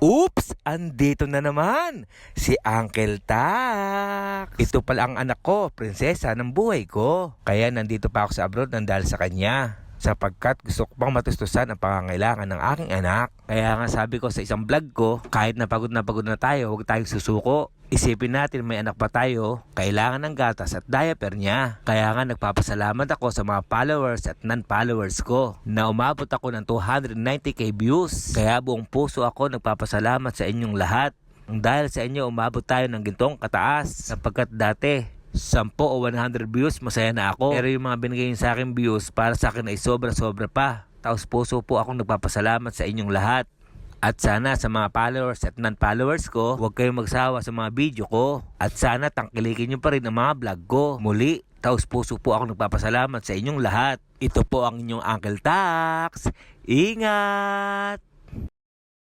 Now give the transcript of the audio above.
Oops! Andito na naman si Uncle Tak. Ito pala ang anak ko, prinsesa ng buhay ko. Kaya nandito pa ako sa abroad nang dahil sa kanya. Sapagkat gusto ko pang matustusan ang pangangailangan ng aking anak. Kaya nga sabi ko sa isang vlog ko, kahit na pagod na tayo, huwag tayong susuko. Isipin natin may anak pa tayo, kailangan ng gatas at diaper niya. Kaya nga nagpapasalamat ako sa mga followers at non-followers ko na umabot ako ng 290k views. Kaya buong puso ako nagpapasalamat sa inyong lahat. Dahil sa inyo umabot tayo ng gintong kataas. Sapagkat dati 10 o 100 views, masaya na ako. Pero yung mga binigay niyo sa akin views, para sa akin ay sobra-sobra pa. Taos puso po akong nagpapasalamat sa inyong lahat. At sana sa mga followers at non-followers ko, huwag kayong magsawa sa mga video ko. At sana tangkilikin niyo pa rin ang mga vlog ko. Muli, taos puso po akong nagpapasalamat sa inyong lahat. Ito po ang inyong Uncle Tax. Ingat!